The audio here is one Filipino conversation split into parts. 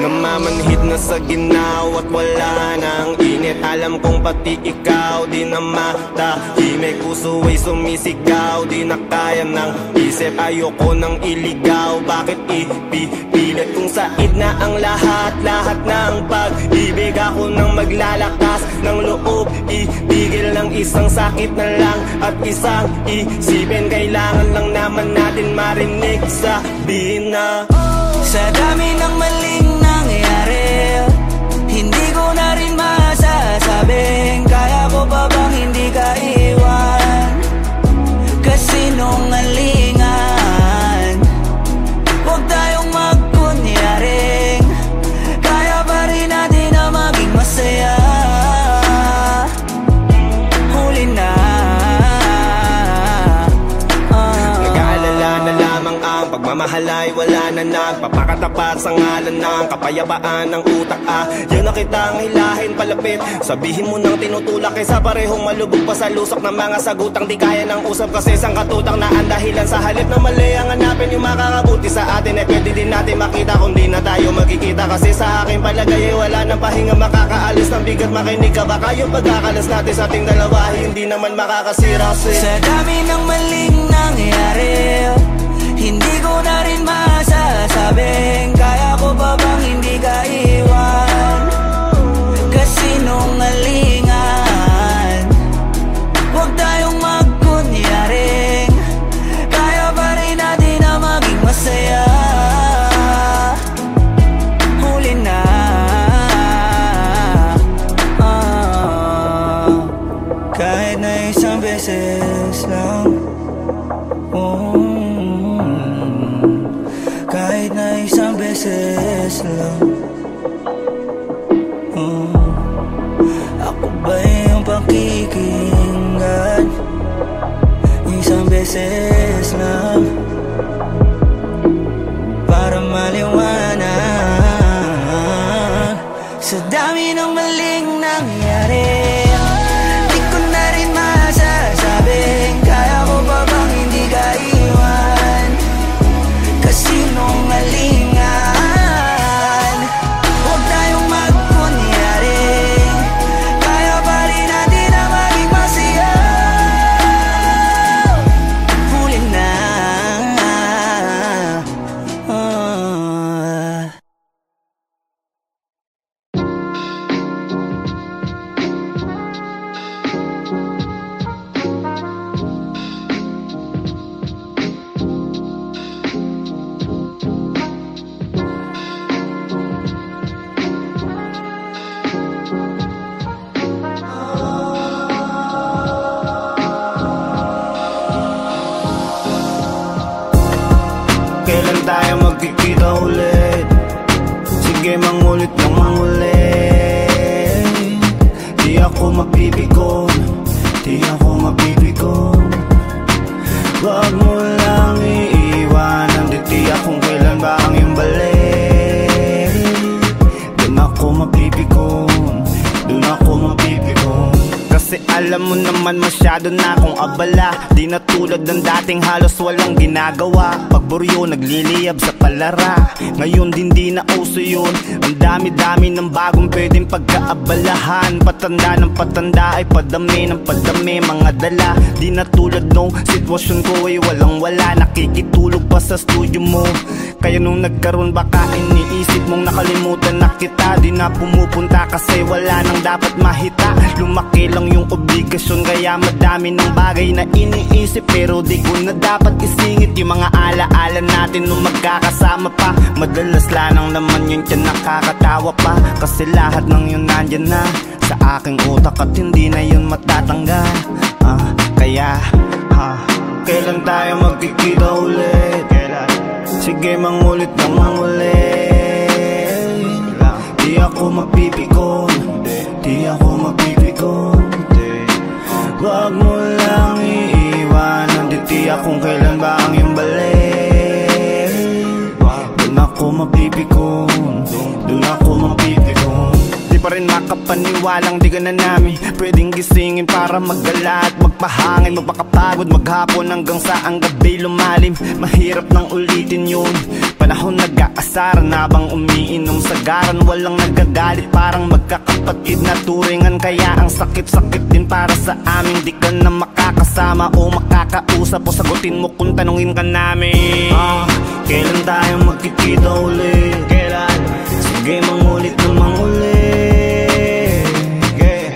Namamanhid na sa ginaw at wala nang init. Alam kong pati ikaw di na matahimik. Puso ay sumisigaw, di na kaya ng isip. Ayoko nang iligaw, bakit ipipilit? Kung said na ang lahat ng pag-ibig. Ako nang maglalakas ng loob, ibigil ng isang sakit na lang at isang isipin. Kailangan lang naman natin marinig, sabihin na sa dami ng maling nangyari, hindi ko na rin masasabing kaya ko pa bang hindi ka iwan. Kasinungalingan, huwag tayong magkunyaring kaya pa rin natin na maging masaya. Huli na, nag-aalala na lamang ang pagmamahal ay wala na nagpapakatapat sa ngalan ng kapayapaan ng utak. Yun na kitang hilahin palapit, sabihin mo nang tinutulak kaysa parehong malubog pa sa lusok ng mga sagutang di kaya ng usap. Kasi isang katutang na ang dahilan sa halip na mali ang hanapin yung makakabuti sa atin. Eh pwede din natin makita kung di na tayo magkikita. Kasi sa aking palagay ay wala nang pahinga makakaalis ng bigat. Makinig ka baka yung pagkakalas natin sa ating dalawa hindi naman makakasira. Sa dami ng maling nangyari, hindi ko na rin masasabing kaya ko pa bang hindi ka iwan. Kasinungalingan, huwag tayong magkunyaring kaya pa rin natin na maging masaya. Huli na, kahit na isang beses lang, kahit na isang beses lang. Ako ba yung pakikinggan? Isang beses lang para maliwanag. Sa dami ng maling nangyari, di ko na rin masasabing kaya ko pa bang hindi ka iwan. Kasinungalingan, huwag tayong magkunyaring kaya pa rin natin na maging masaya. Huli na, kailan tayo magkikita ulit? Sige mangulit ng mangulit. Di ako mapipikon, di ako mapipikon. Wag mo lang iiwanan, di tiyak kung kailan ba ang iyong balik. Dun ako mapipikon, dun ako mapipikon. Kasi alam mo naman masyado na akong abala. Di na tulad ng dating halos walang ginagawa. Pagburyo nagliliyab sa palara. Ngayon din di na uso yun. Ang dami-dami ng bagong pwedeng pagkaabalahan. Patanda ng patanda ay padami ng padami. Mga dala, di na tulad nung sitwasyon ko ay walang wala. Nakikitulog pa sa studio mo. Kaya nung nagkaroon baka iniisip mong nakalimutan na kita. Di na pumupunta kasi wala nang dapat mahita. Lumaki lang yung obligasyon kaya madami ng bagay na iniisip. Pero di ko na dapat isingit yung mga alaala natin nung magkakasama pa. Madalas lanang naman yun dyan nakakatawa pa. Kasi lahat ng yun nandyan na sa aking utak at hindi na yun matatanggal. Kaya kailan tayo magkikita ulit? Sige mangulit ng mangulit. Di ako mapipikon, di ako mapipikon. Wag mo lang iiwanan, di tiyak kung kailan ba ang iyong balik. Dun ako mapipikon, dun ako mapipikon. Di pa rin makapaniwalang di ka na namin pwedeng gisingin para maggala at magpahangin, magpakapagod maghapon hanggang sa ang gabi lumalim. Mahirap nang ulitin yun, panahon nag-aasaran habang umiinom sagaran. Walang nagagalit, parang magkakapatid na turingan. Kaya ang sakit-sakit din para sa amin, di ka na makakasama o makakausap o sagutin mo kung tanungin ka namin. Kailan tayo magkikita ulit? Kailan? Sige mangulit na mangulit.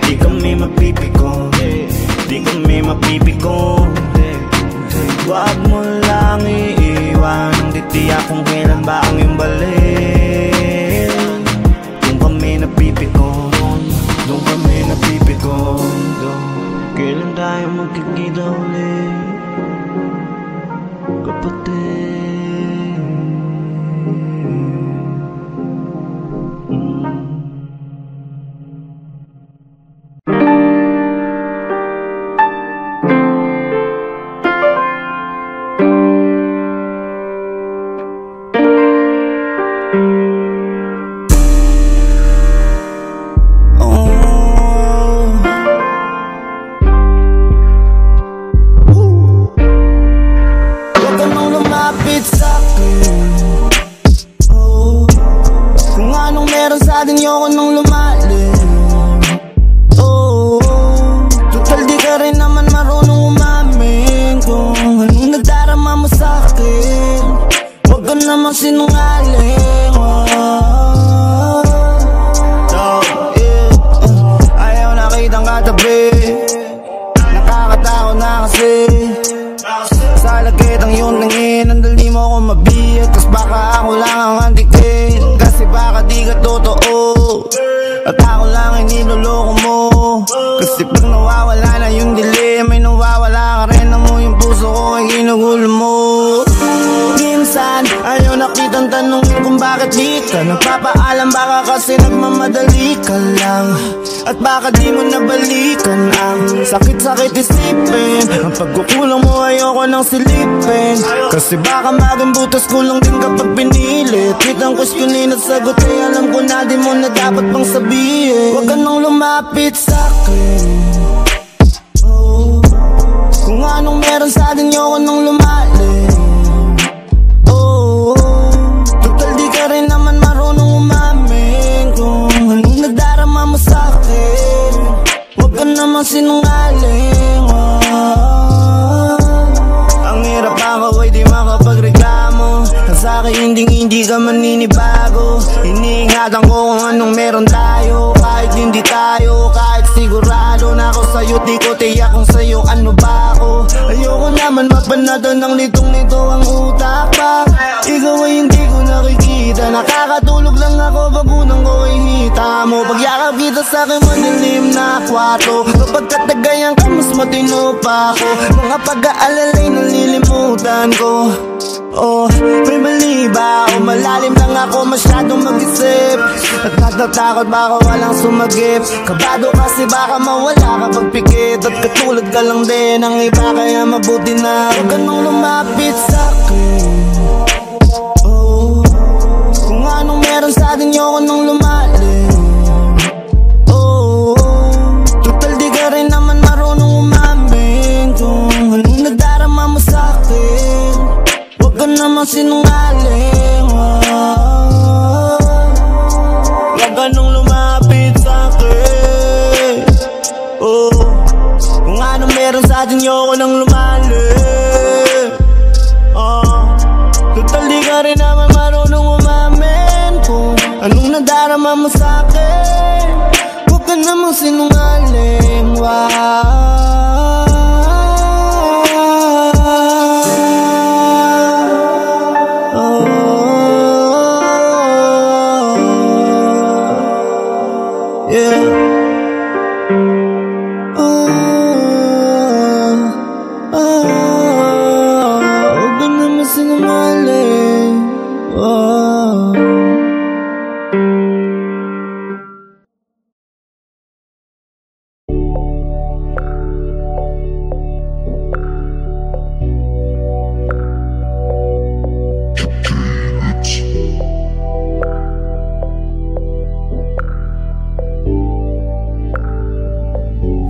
Di kami mapipikon, di kami mapipikon. Huwag mo lang iiwan ang titiyak kung kailan ba ang iyong balik. Doon kami napipikon, doon kami napipikon. Kailan tayo magkikita ulit, kapatid? Nagpapaalam baka kasi nagmamadali ka lang, at baka di mo nabalikan ang sakit-sakit isipin. Ang pagkukulang mo ayoko nang silipin, kasi baka maging butas kulang din kapag pinilit. Kitang questionin at sagot ay alam ko na di mo na dapat pang sabihin. Huwag ka nang lumapit sa'kin, kung anong meron sa atin ayoko nang lumalim. Total di ka rin naman marunong umamin kung anong nagdarama mo sa'kin. Huwag ka naman sinungaling. Ang hirap ako ay di makapagreklamo, sa'kin hindi ka maninibago. Iniingatan ko kung anong meron tayo, kahit hindi tayo, kahit sigurado na ako sa'yo. Di ko tiyak kung sa'yo ano ba ako. Ayoko naman mapanatan ng litong-lito ang utak pa. Ikaw ay hindi ko nakikita, nakakatulog lang ako pag unang ko ay hita mo. Pagyakap kita sa'kin madilim na kwarto, kapag katagayan ka mas matino pa ako. Mga pag-aalalay nalilimutan ko. May mali ba o malalim lang ako masyadong mag-isip, at natatakot baka walang sumagip. Kabado kasi baka mawala kapag pikit, at katulad ka lang din ang iba, kaya mabuti na huwag ka nang lumapit sa'kin. Kung anong meron sa atin ayoko nang lumalim. Total di ka rin naman marunong umamin kung anong nagdarama mo sa'kin. Huwag ka naman sinungaling. Huwag ka nang lumapit sa'kin. Kung anong meron sa atin ayoko nang lumalim. Total di ka rin naman marunong umamin kung anong nadarama mo sa'kin. Huwag ka namang sinungaling. Huwag ka naman sinungaling.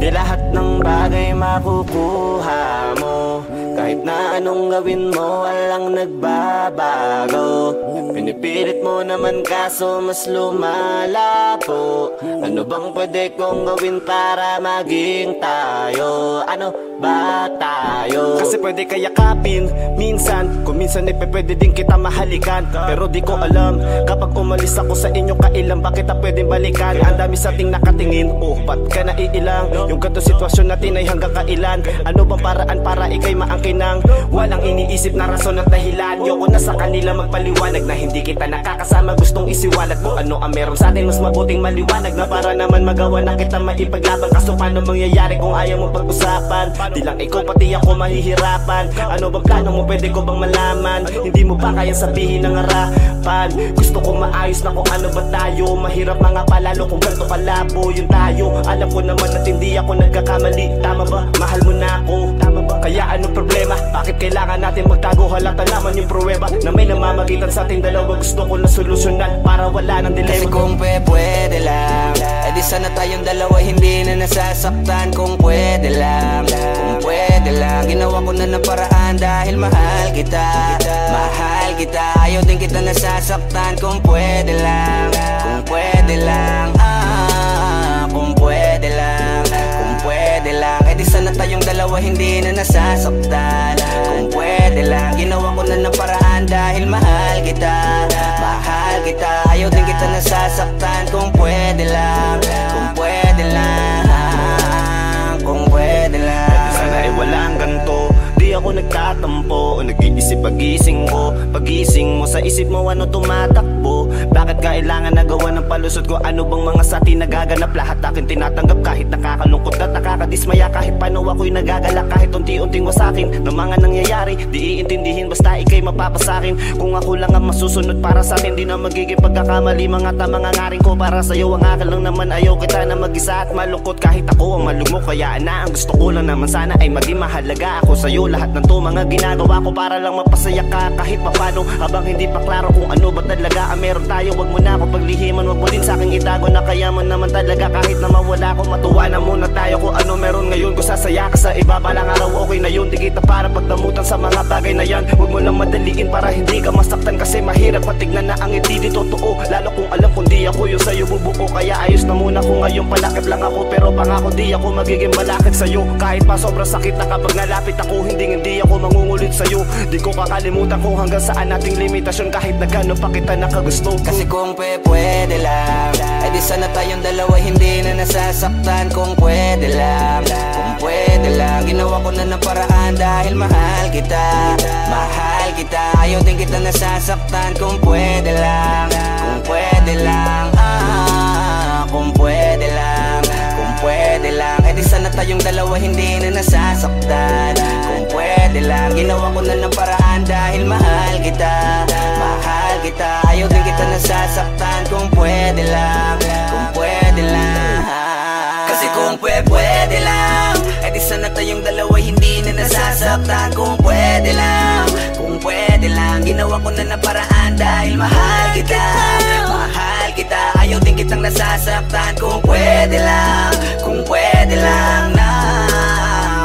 Di lahat ng bagay makukuha mo. Kahit na anong gawin mo, walang nagbabago. Pinipilit mo naman kaso mas lumalabo. Ano bang pwede kong gawin para maging tayo? Ano ba tayo? Kasi pwede kayakapin minsan, kung minsan pwede din kita mahalikan. Pero di ko alam, kapag umalis ako sa inyo, kailan ba kita pwedeng balikan? Ang dami sa ating nakatingin, oh ba't ka naiilang? Yung ganito sitwasyon natin ay hanggang kailan? Ano bang paraan para ikay maangkinang? Walang iniisip na rason at dahilan. Yoko na sa kanila magpaliwanag na hindi kita nakakasama. Gustong isiwalat kung ano ang meron sa atin. Mas mabuting maliwanag na para naman magawa na kita maipaglaban. Kaso paano mangyayari kung ayaw mo pag-usapan? Di lang ikaw pati ako mahihirapan. Ano bang plano mo, pwede ko bang malaman? Hindi mo ba kayang sabihin ng harapan? Gusto ko maayos na kung ano ba tayo. Mahirap mga palalo kung ganito kalabo yung tayo. Alam ko naman at hindi ako nagkakamali. Tama ba? Mahal mo na ako. Tama ba? Kaya anong problema? Bakit kailangan natin magtago? Halata naman yung pruweba na may namamagitan sa ating dalawa. Gusto ko na solusyonan para wala ng dilema. Kasi kung pwede lang, edi sana tayong dalawa hindi na nasasaktan. Kung pwede lang, kung pwede lang, ginawa ko na ng paraan dahil mahal kita. Mahal kita, ayaw din kita nasasaktan. Kung pwede lang, kung pwede lang, kung pwede lang, kung pwede lang, edi sana tayong dalawa hindi na nasasaktan. Kung pwede lang, ginawa ko na ng paraan dahil mahal kita. Mahal kita, ayaw din kita nasasaktan. Kung pwede lang, kung pwede lang, kung pwede lang. Sana ay wala ang ganito. Di ako nagtatampo o nag-iisip pagising ko. Pagising mo sa isip mo ano tumatakbo. Bakit kailangan nagawa ng palusot ko? Ano bang mga sa atin nagaganap? Lahat akin tinatanggap kahit nakakalungkot at nakakadismaya. Kahit paano ako'y nagagalak kahit unti-unting wasakin ng mga nangyayari. Di iintindihin basta ikay mapapasakin. Kung ako lang ang masusunod para sa akin, di na magiging pagkakamali. Mga tamang hangarin ko para sa'yo. Ang akal lang naman ayaw kita na mag-isa at malungkot. Kahit ako ang malugmok, kaya na ang gusto ko lang naman sana ay maging mahalaga ako sa'yo. Lahat ng to mga ginagawa ko para lang mapasaya ka kahit papano. Habang hindi pa klaro kung ano ba talaga ang meron tayo. Wag mo na ako paglihiman, wag mo din sa'king itago na kaya mo naman talaga. Kahit na mawala ko, matuwa na muna tayo. Kung ano meron ngayon, kung sasaya ka sa iba, balang araw okay na yun. Di kita para pagdamutan sa mga bagay na yan. Wag mo lang madaliin para hindi ka masaktan. Kasi mahirap patignan na ang hindi di totoo. Lalo kung alam kung di ako yung sa'yo bubuo. Kaya ayos na muna kung ngayon palakip lang ako. Pero pangako di ako magiging malakit sa'yo. Kahit pa sobrang sakit na kapag nalapit ako, hindi ako mangungulit sa'yo. Di ko kakalimutan kung hanggang saan nating limitasyon. Kahit na gano'n pa kita nakagusto. Kasi kung pwede lang, edi sana tayong dalawa hindi na nasasaktan. Kung pwede lang, kung pwede lang, ginawa ko na ng paraan dahil mahal kita. Mahal kita, ayaw din kita nasasaktan. Kung pwede lang, kung pwede lang, kung pwede lang, kung pwede lang, edi sana tayong dalawa hindi na nasasaktan. Kung pwede lang, ginawa ko na ng paraan dahil mahal kita. Mahal kita, ayaw din kita nasasaktan. Kung pwede lang, kung pwede lang. Kasi kung pwede lang, edi sana tayong dalawa hindi na nasasaktan. Kung pwede lang, kung pwede lang, ginawa ko na ng paraan dahil mahal kita. Mahal kita, ayaw din kitang nasasaktan. Kung pwede lang, kung pwede lang na,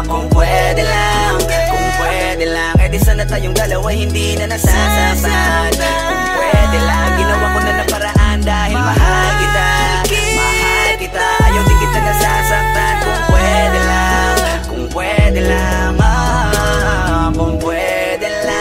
kung pwede lang, kung pwede lang, edi sana tayong dalawa hindi na nasasaktan. Kung pwede lang, ginawa ko na ng paraan dahil mahal kita. Mahal kita, ayaw din kita nasasaktan. Kung pwede lang, kung pwede lang, kung pwede lang.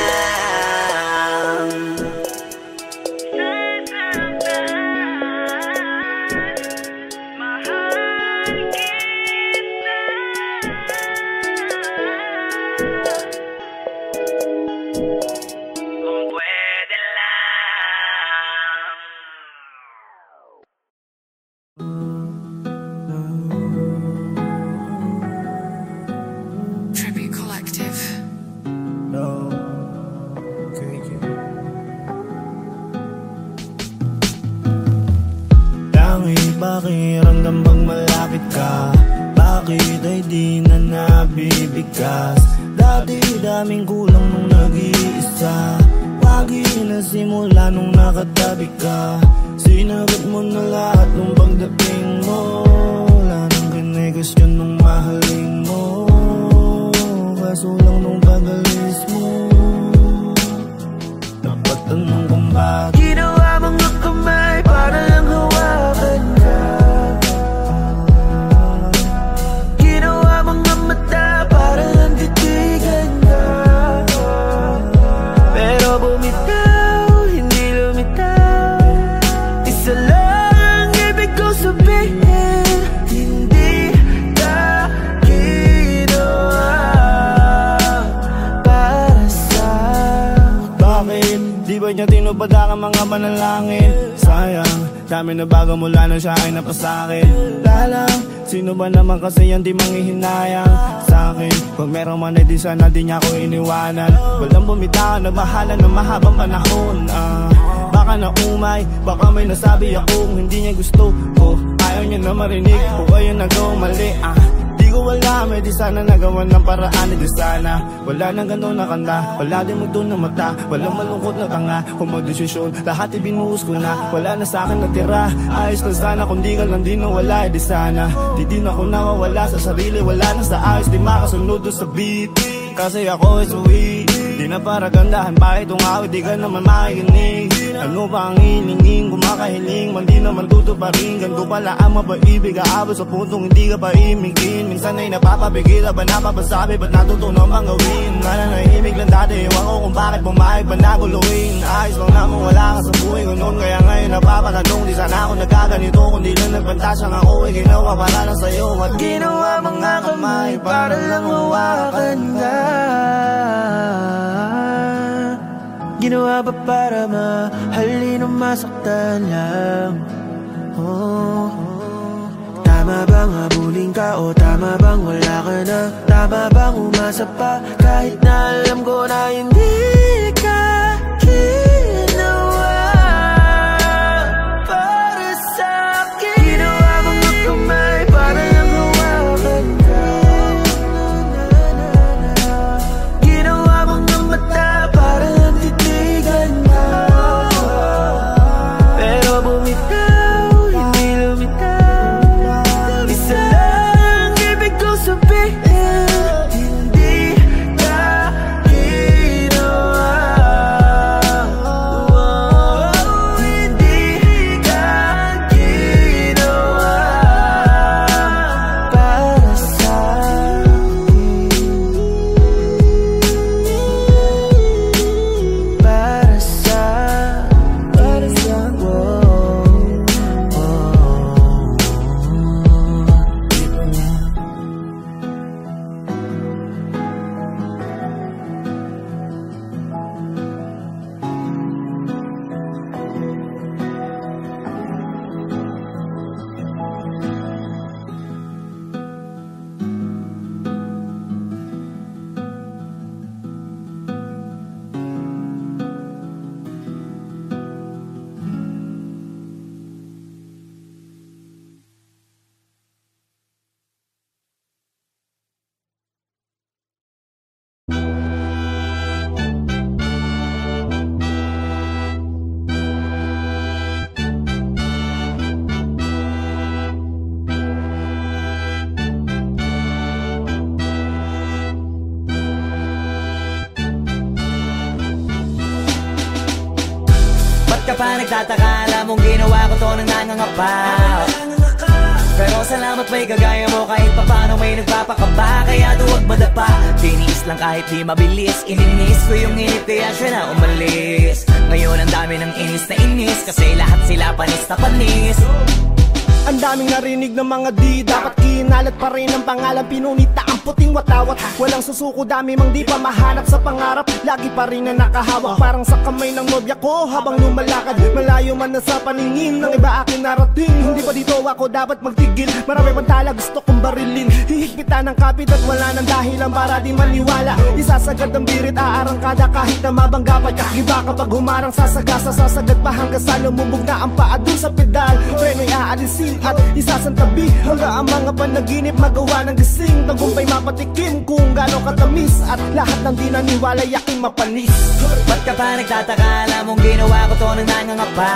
Pakiramdam bang malapit ka? Bakit ay di na nabibigkas? Dati daming kulang nung nag-iisa. Wagi na simula nung nakatabi ka. Sinagot mo na lahat nung pagdating mo. Wala nang kinegosyon nung kang mga manalangin. Sayang, dami na bago mula nang siya ay napasakit. Lalang, sino ba naman kasi yan di manghihinayang sa'kin? Kung meron man ay di sana di niya ako iniwanan. Walang bumitaw, nagmahalan ng mahabang panahon. Baka na umay, baka may nasabi akong hindi niya gusto ko. Ayaw niya na marinig, o ayun nagawang mali. Di ko alam, di sana nagawa ng paraan. Di sana, wala nang gano'n na kanta. Wala din magdoon na mata, walang malungkot na tanga. Kung magdesisyon, lahat ibinuhos ko na. Wala na sa'kin natira, ayos na sana. Kung di ka lang di nawala, di sana di din ako nawawala sa sarili. Wala na sa ayos, di makasunod sa beat. Kasi ako is sweet, di na para gandahan pa itong awit, di ka naman makikinig. Ano ba ang hiningin, kumakahiling man di naman tutuparin. Ganto pala ang mapaibig, aabot sa puntong hindi ka pa imigin. Minsan ay napapabigil, ba napapasabi, ba't natutunan bang gawin? Nananahimik lang dati, ewan ko kung bakit pumayag ba naguluhin. Ayos lang naman wala ka sa buhay ko noon, kaya ngayon napapatanong. Di sana ako nagkaganito, kundi lang nagpantasyang ako ay ginawa para lang sa'yo. At ginawa mga kamay para lang hawakan ka. Ginawa ba para mahalin o masaktan lang? Tama bang habulin ka o tama bang wala ka na? Tama bang umasa pa kahit na alam ko na hindi ka ginawa para sa'kin? Ginawa mga kamay para lang hawakan ka. Ginawa mga mata para lang titigan ka. Pero bumitaw, hindi lumitaw. Isa lang ibig ko sabihin, hindi ka ginawa. Hindi ka ginawa para sa'kin. Para sa'kin. Ba't ka pa nagtataka? Alam mong ginawa ko to nang nangangapa. Pero salamat may kagaya mo, kahit papano may nagpapakaba. Kaya duwag madapa, tiniis lang kahit di mabilis. Ininis ko yung inip kaya siya na umalis. Ngayon ang dami ng inis na inis, kasi lahat sila panis na panis. Ang daming narinig ng mga di dapat kinalat pa rin ang pangalan. Pinunita ang puting watawat, walang susuko, dami mang di pa mahanap sa pangarap. Lagi pa rin na nakahawak, parang sa kamay ng nobya ko habang lumalakad. Malayo man na sa paningin ng iba akin narating. Hindi pa dito ako dapat magtigil, marami pang tala gusto kong barilin. Hihigpitan ng kapit at wala ng dahilan para di maniwala. Isasagad ang birit, aarangkada kahit na mabanggapan ka. Iba kapag humarang sasagasa, sasagad pa hanggang sa lumubog na ang paa dun sa pedal. Preno'y aalisin at isasantabi hanggang ang mga panaginip magawa ng gising. Tagumpay mapatikim kung gaano katamis, at lahat ng di naniwala yaking mapanis. Ba't ka pa nagtataka? Alam mong ginawa ko to nang nangangapa.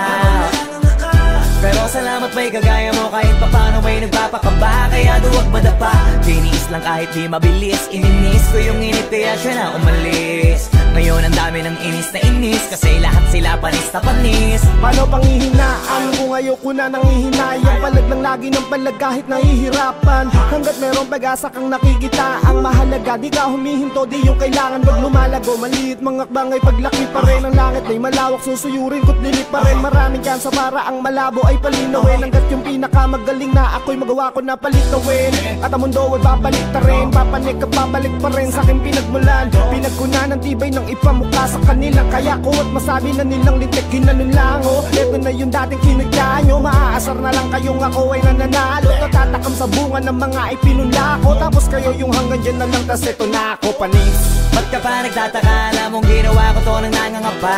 Pero salamat may kagaya mo, kahit papano may nagpapakaba. Kaya duwag madapa, tiniis lang kahit di mabilis. Ininis ko yung inip kaya siya na umalis. Ngayon ang dami ng inis na inis, kasi lahat sila panis na panis. Paano pang hihinaan kung ayoko na nangihinayang? Palag lang lagi ng palag kahit nahihirapan. Hanggat merong pag-asa kang nakikita, ang mahalaga di ka humihinto, di yung kailangan wag lumalago. Maliit mga akbang ay paglaki pa rin ang langit ay malawak, susuyurin ko't lilit pa rin. Maraming kansa para ang malabo ay palinawin. Hanggat yung pinakamagaling na ako'y magawa ko na palitawin. At ang mundo ay babalik ta rin, papanik ka babalik pa rin sa aking pinagmulan. Pinagkunan ng tibay ng nang ipamukha sa kanila. Kaya kuwa't masabi na nilang lintik, ginanon lang oh. Ito na yung dating kinagya nyo, maaasar na lang kayong ako ay nananalo. Natatakam sa bunga ng mga ipinunla ko, tapos kayo yung hanggang dyan na lang, tas ito na ako panis. Ba't ka pa nagtataka? Alam mong ginawa ko to nang nangangapa.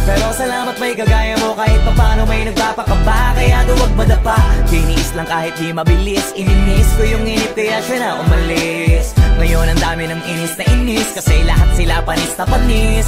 Pero salamat may kagaya mo, kahit pa paano may nagpapakaba. Kaya duwag madapa, tiniis lang kahit di mabilis. Ininis ko yung inip kaya siya na umalis. Ngayon ang dami ng inis na inis, kasi lahat sila panis na panis.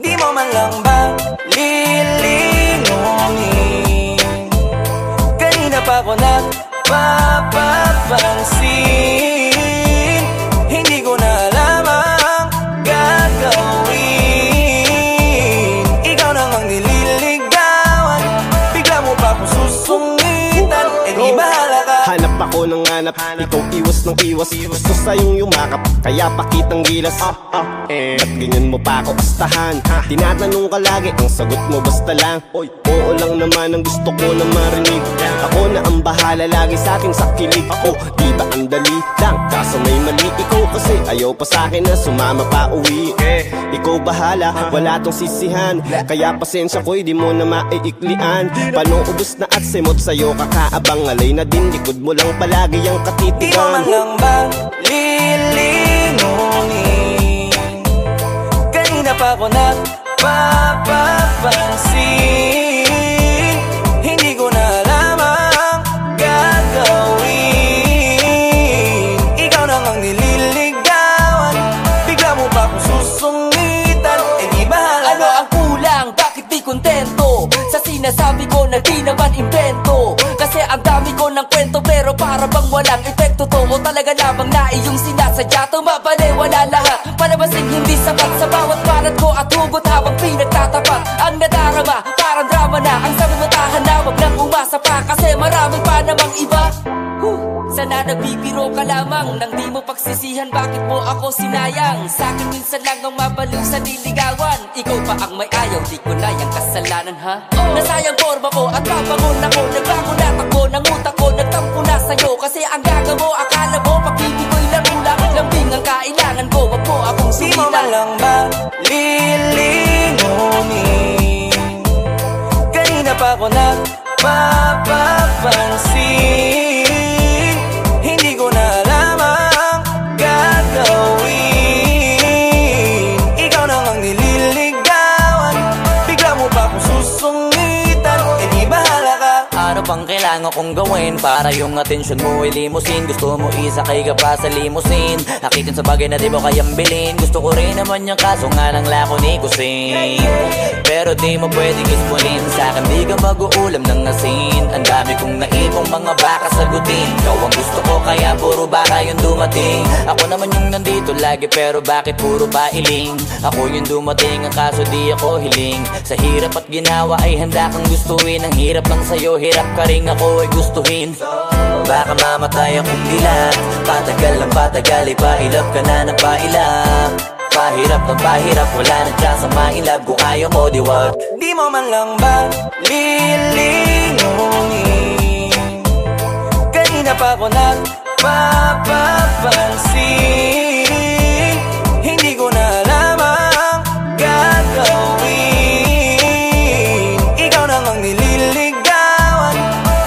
Di mo man lang ba lilingunin? Kanina pa ko nagpapapansin. Hindi ko na alam ang gagawin. Ikaw namang nililigawan, bigla mo pa akong susungitan. Eh di bahala ka. Hanap ako ng hanap, ikaw iwas ng iwas. Gusto sa'yong yumakap, kaya pakitang gilas. Ba't ganyan mo pa ako astahan? Tinatanong ka lagi, ang sagot mo basta lang oy, oo lang naman ang gusto ko na marinig. Ako na ang bahala lagi sa ating sakilig. Ako, di ba ang dali lang? Kaso may mali ikaw kasi ayaw pa sa'kin na sumama pa uwi. Ikaw bahala, wala tong sisihan. Kaya pasensya ko'y di mo na maiiklian. Paano ubus na at semot sa'yo kakaabang. Alay na din, likod mo lang palagi ang katitigan. Di mo man lang ba lilingunin? Kanina pa ko nagpapapansin. Hindi ko na alam ang gagawin. Ikaw namang nililigawan, bigla mo pa akong susungitan. Eh di bahala. Ano ang kulang? Bakit di kontento sa sinasabi ko na di naman invento? Kasi ang dami ko ng kwento pero para bang walang epekto to. O talaga lamang na iyong sinasadya, tumapaniwala lahat. Palabasing hindi sapat sa bawat parat ko at hugot habang pinagtatapat. Ang nadarama, parang drama na. Ang sabi mo tahan na, wag nang umasa pa. Kasi marami pa namang iba. Sana nabibiro ka lamang nang di mo pagsisihan. Bakit mo ako sinayang? Sa'kin minsan lang ang mabaliw sa niligawan. Ikaw pa ang may ayaw, di ko na yung kasalanan ha. Nasayang forma ko at papangon ako. Nagbago na takbo ng utak ko, nagtampo na sa'yo. Kasi ang gaga mo, akala mo pag-ibig lang ulang. Lambing ang kailangan ko, wag mo akong Di mo man sumilang. lang ba lilingunin? Kanina pa ko nagpapapansin. Hindi ko na alam ang gagawin. Ikaw namang nililigawan, bigla mo pa akong susungitan. Eh di bahala ka. Ano pang kailangan kong gawin para yung atensyon mo ay limusin? Gusto mo isakay ka pa sa limusin, hakitin sa bagay na di mo kayang bilhin. Gusto ko rin naman yung kaso nga lang lako ni kusin. Pero di mo pwedeng ispunin sa'kin, di ka mag-uulam ng asin. Ang dami kong naipong mga baka sagutin. Ikaw ang gusto ko kaya puro baka yung dumating. Ako naman yung nandito lagi pero bakit puro pailing? Ako yung dumating ang kaso di ako hiling. Sa hirap at ginawa ay handa kang gustuin. Ang hirap lang sa'yo, hirap ka rin ako ay gustuhin. Baka mamatay akong dilat, patagal ng patagal, ipailap ka na ng pailap. Pahirap ng pahirap, wala na chance ang mailab. Kung ayaw mo, di wag. Di mo man lang ba lilingunin? Kanina pa ko nagpapapansin. Hindi ko na alam ang gagawin. Ikaw namang nililigawan,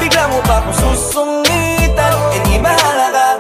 bigla mo pa akong susungitan. Eh di bahala ka.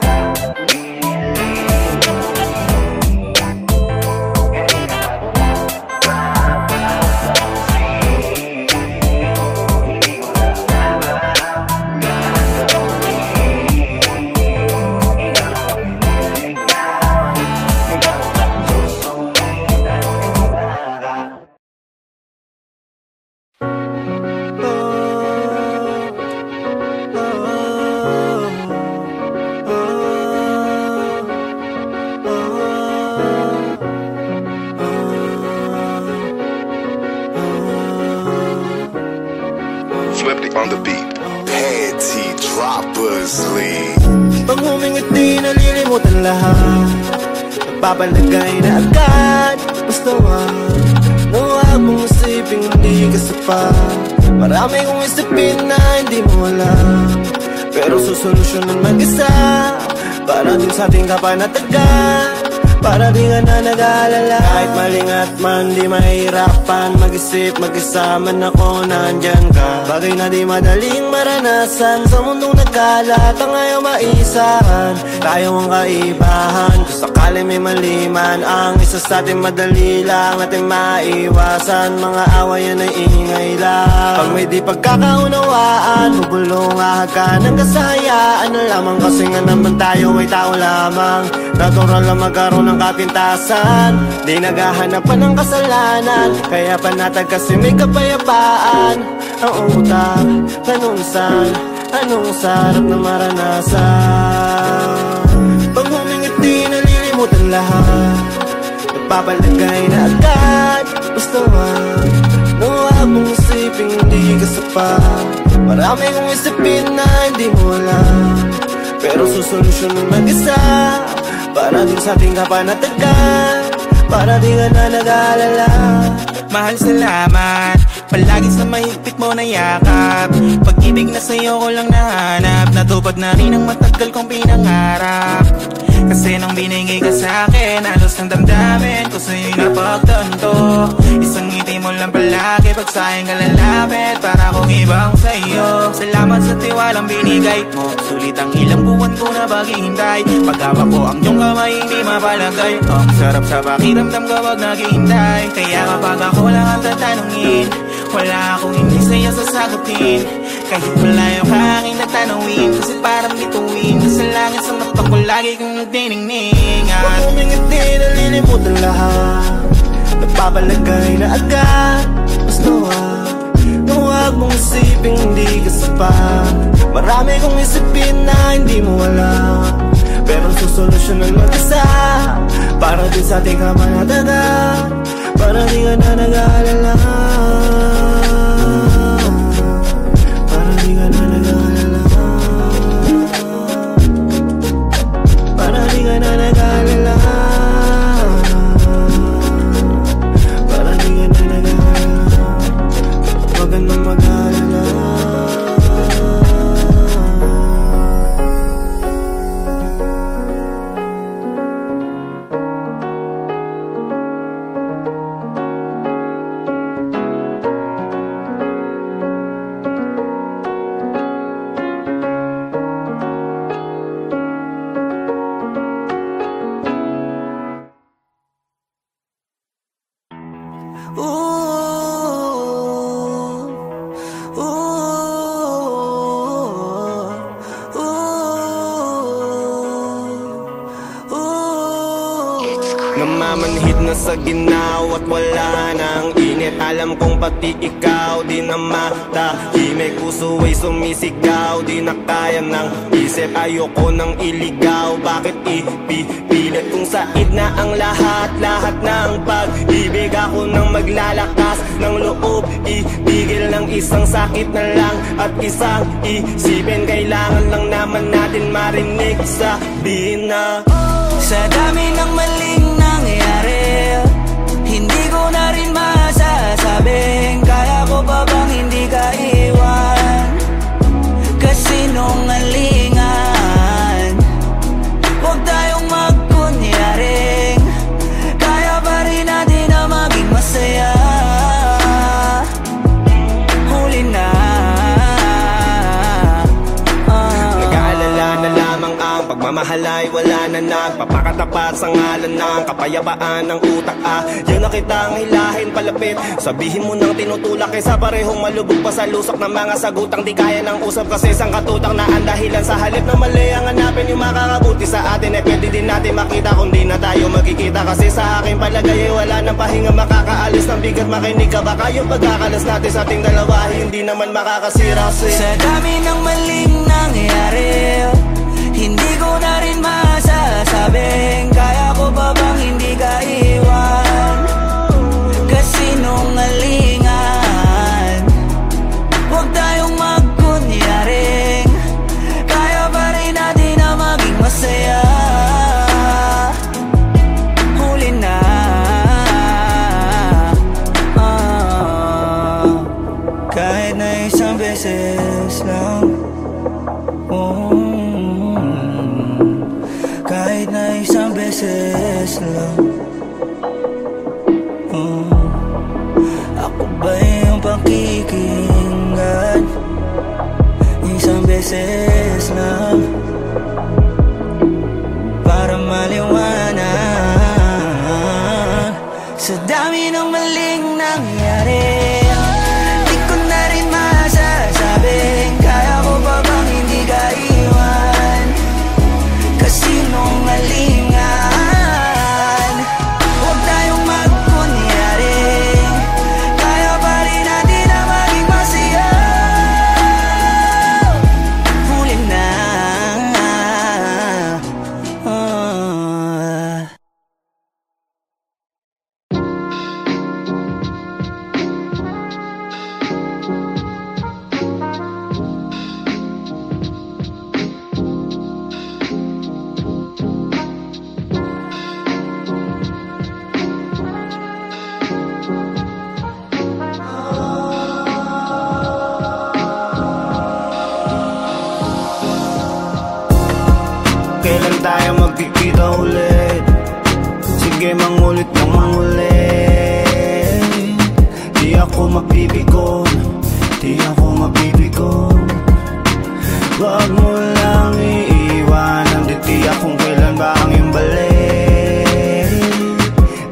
Buzzly. Pag humingiti, nalilimutan lahat. Nagpapalagay na agad. Basta huwag mong isipin hindi ka sapat. Marami kong isipin na hindi mo alam, pero susolusyonan mag-isa para din sa ating kapanatagan. Para di ka na nag-aalala. Kahit malingat man, di mahirapan mag-isip, mag-isa man ako, nandyan ka. Bagay na di madaling maranasan sa mundong nagkalat ang ayaw maisahan. Tayo ang kaibahan, kung sakali may maliman ang isa sa atin, madali lang natin maiwasan. Mga awayan ay ingay lang. Pag may di pagkakaunawaan, bubulong ahag ng kasayaan na lamang, kasi nga naman tayo ay tao lamang. Natural lang magkaroon ng kapintasan, di naghahanapan ng kasalanan. Kaya panatag kasi may kapayapaan. Ang utak, anong sarap na maranasan. Pag humingiti, nalilimutan lahat. Nagpapalagay na agad. Basta huwag mong isipin hindi ka sapat. Marami kong isipin na hindi mo alam, pero susolusyonan mag-isa para din sa ating kapanatagan. Para di ka na nag-aalala. Mahal, salamat palagi sa mahigpit mo na yakap. Pag-ibig na sa'yo ko lang nahanap, natupad na rin ang matagal kong pinangarap. Kasi nung binigay ka sa'kin, halos ng damdamin ko sa'yo'y napagtanto. Isang ngiti mo lang palagi pag sa'kin ka lalapit, para kong ibang sa'yo. Salamat sa tiwalang binigay mo, sulit ang ilang buwan ko na paghihintay. Pag-hawak ko ang iyong kamay, hindi mapalagay. Ang sarap sa pakiramdam kapag naghihintay. Kaya kapag ako lang ang tatanungin, wala akong hindi sa'yo sasagutin. Kahit malayo ka aking natanawin, kasi parang bituin ka sa langit sa mata ko, lagi kong nagdiningningan. Pag humingiti, nalilimutan lahat. Nagpapalagay na agad. Basta huwag mong isipin hindi ka sapat. Marami kong isipin na hindi mo alam, pero susolusyonan mag-isa para din sa ating kapanatagan. Para di ka na nag-aalala. Para di ka na nag-aalala. Para di ka na nag-aalala. Para di ka na nag-aalala. Huwag ka nang mag-aalala. Namamanhid na sa ginaw at wala nang init. Alam kong pati ikaw di na matahimik. Puso ay sumisigaw, di na kaya ng isip. Ayoko nang iligaw, bakit ipipilit kung said na ang lahat ng pag-ibig. Ako nang maglalakas ng loob, ibigil ng isang sakit na lang at isang isipin. Kailangan lang naman natin marinig, sabihin na sa dami ng maling nangyari, hindi ko na rin masasabing kaya ko pa bang hindi ka iwan. Kasinungalingan, huwag tayong magkunyaring kaya pa rin natin na maging masaya. Huli na. Nag-aalala na lamang ang pagmamahalay, wala na nagpapakatapat sa ngalan ng kapayapaan ng utak. Yan na kitang hilahin palapit, sabihin mo nang tinutulak, kaysa parehong malubog pa sa lusok ng mga sagutang di kaya ng usap. Kasi isang katutang na ang dahilan, sa halip na mali ang hanapin yung makakabuti sa atin. Pwede din natin makita kung di na tayo magkikita. Kasi sa aking palagay wala nang pahinga makakaalis ng bigat. Makinig ka baka yung pagkakalas natin sa ating dalawa hindi naman makakasira. Sa dami ng maling nangyari, hindi ko na rin masasabing kaya ko pa bang hindi ka iwan. Kasinungalingan, huwag tayong magkunyaring beses lang. Ako ba yung pakikinggan? Isang beses lang para maliwanag. Sa dami ng maling nangyari, di ko na rin masasabing kaya ko pa bang hindi ka iwan. Kasinungalingan, huwag tayong magkunyari, kaya pa rin natin na maging masaya. Huli na. Kailan tayo magkikita ulit? Sige, mangulit ng mangulit. Di ako mapipigon, di ako mapipigon. Wag mo lang iiwanan, di tiyak kung kailan ba ang iyong balik.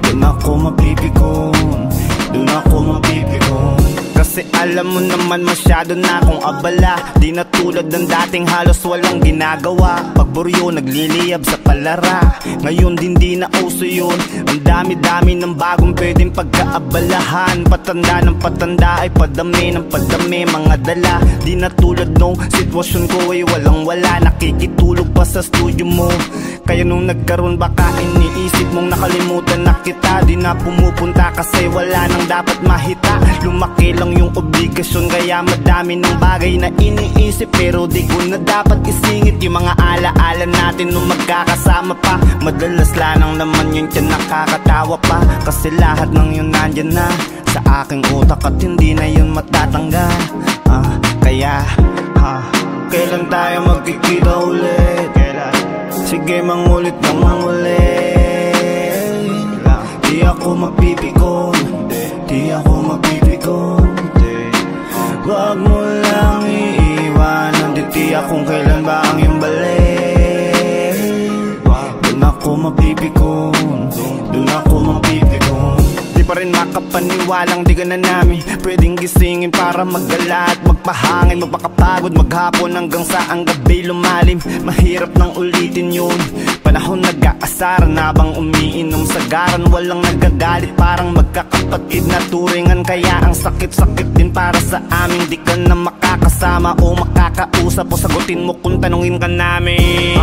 Dun ako mapipigon, dun ako mapipigon. Kasi alam mo naman masyado na akong abala. Di na tulad ng dating halos walang ginagawa. Pagburyo nagliliyab sa palara. Ngayon din di na uso yun. Ang dami-dami ng bagong pwedeng pagkaabalahan. Patanda ng patanda ay padami ng padami. Mga dala, di na tulad nung sitwasyon ko ay walang wala. Nakikitulog pa sa studio mo. Kaya nung nagkaroon baka iniisip mong nakalimutan na kita. Di na pumupunta kasi wala nang dapat mahita. Lumaki lang yung obligasyon kaya madami ng bagay na iniisip. Pero di ko na dapat isingit yung mga alaala natin nung magkakasama pa. Madalas lang naman yun dyan nakakatawa pa. Kasi lahat ng yun nandyan na sa aking utak at hindi na yun matatanggal. Kailan tayo magkikita ulit? Sige, mangulit ng mangulit. Di ako mapipigon, di ako mapipigon. Wag mo lang iiwanan, di tiyak kung kailan ba ang iyong balik. Dun ako mapipigon, dun ako mapipigon. Di pa rin makapaniwalang di ka na namin pwedeng gisingin para maggala at magpahangin. Magpakapagod maghapon hanggang sa ang gabi lumalim. Mahirap nang ulitin yun. Panahon nag-aasaran habang umiinom sagaran. Walang nagagalit parang magkakapatid na turingan. Kaya ang sakit-sakit din para sa amin. Di ka na makakasama o makakausap o sagutin mo kung tanungin ka namin.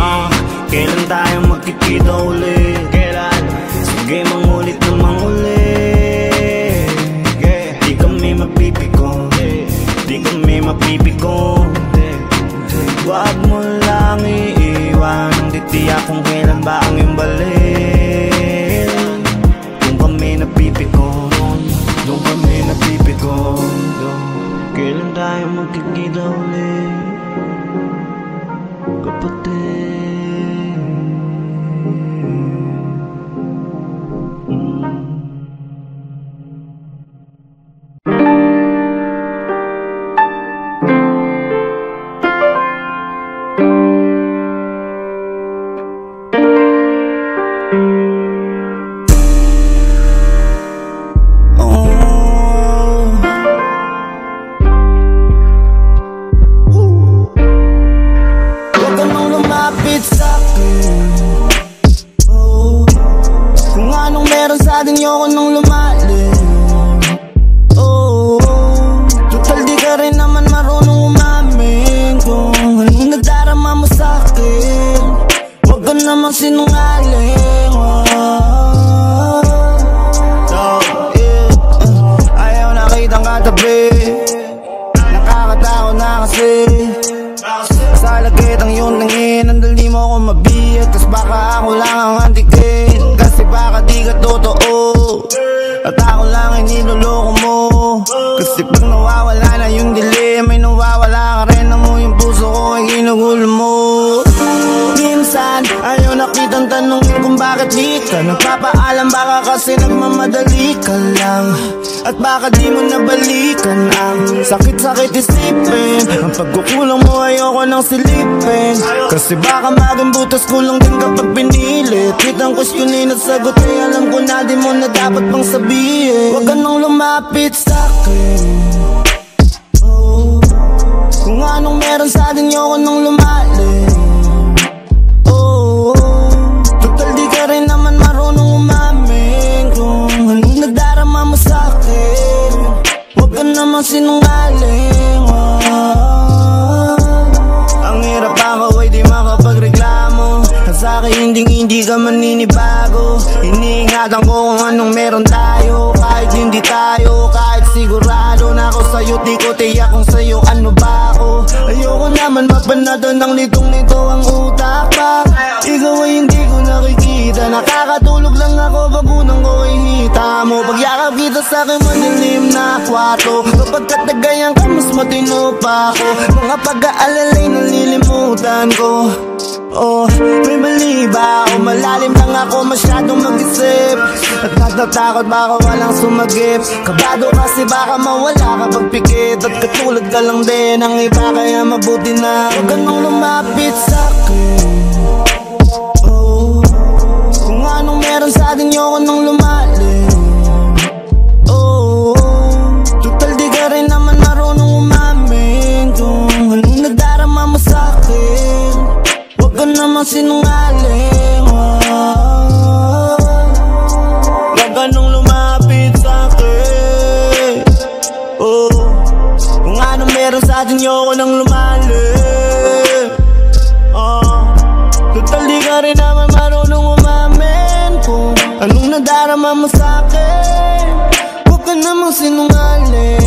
Kailan tayo magkikita ulit? Kailan? Sige, mangulit na mangulit. Di kami mapipikon, di kami mapipikon. Wag mo lang iiwan, di tiyak kung kailan ba ang iyong balik. Kung kami napipikon, kung kami napipikon. Kailan tayo magkikita ulit, kapatid? minsan ayaw nakitang tanongin kung bakit di ka nagpapaalam. Baka kasi nagmamadali ka lang, at baka di mo nabalikan ang sakit-sakit isipin. Ang pagkukulang mo ayoko nang silipin, kasi baka maging butas kulang din kapag pinilit. Kitang questionin at sagot ay alam ko na di mo na dapat pang sabihin. Huwag ka nang lumapit sa'kin, oh. Kung anong meron sa atin ayoko nang lumalim, oh. Total di ka rin naman marunong umamin kung anong nadarama mo sa'kin. Huwag ka namang sinungaling, oh. Ang hirap ako ay di makapagreklamo, at sa'kin hindi ka maninibago. Iniingatan ko kung anong meron tayo, kahit hindi tayo, kahit sigurado na ako sa'yo. Di ko tiyak kung sa'yo ano ba ako. Ayoko naman mapanado ng nitong-nito ang utak pa. Ikaw ay hindi ko nakikita, nakakatulog lang ako pag unang ko ay hita mo. Pagyakap kita sa'kin madilim na kwarto, kapag katagayan ka mas matino pa ako. Mga pag-aalalay nalilimutan ko, oh. May mali ba o malalim lang ako masyadong mag-isip, at natatakot baka walang sumagip. Kabado kasi baka mawala kapag pikit, at katulad ka lang din ang iba, kaya mabuti na huwag ka nang lumapit sa'kin, oh. Kung anong meron sa atin ayoko nang lumalim, oh. Total di ka rin naman marunong umamin kung anong nadarama mo sa'kin. Huwag ka namang sinungaling, oh. Huwag ka nang lumapit sa'kin, oh. Kung anong meron sa atin ayoko nang lumalim, oh. Total di ka rin naman marunong umamin kung anong nadarama mo sa'kin. Huwag ka namang sinungaling.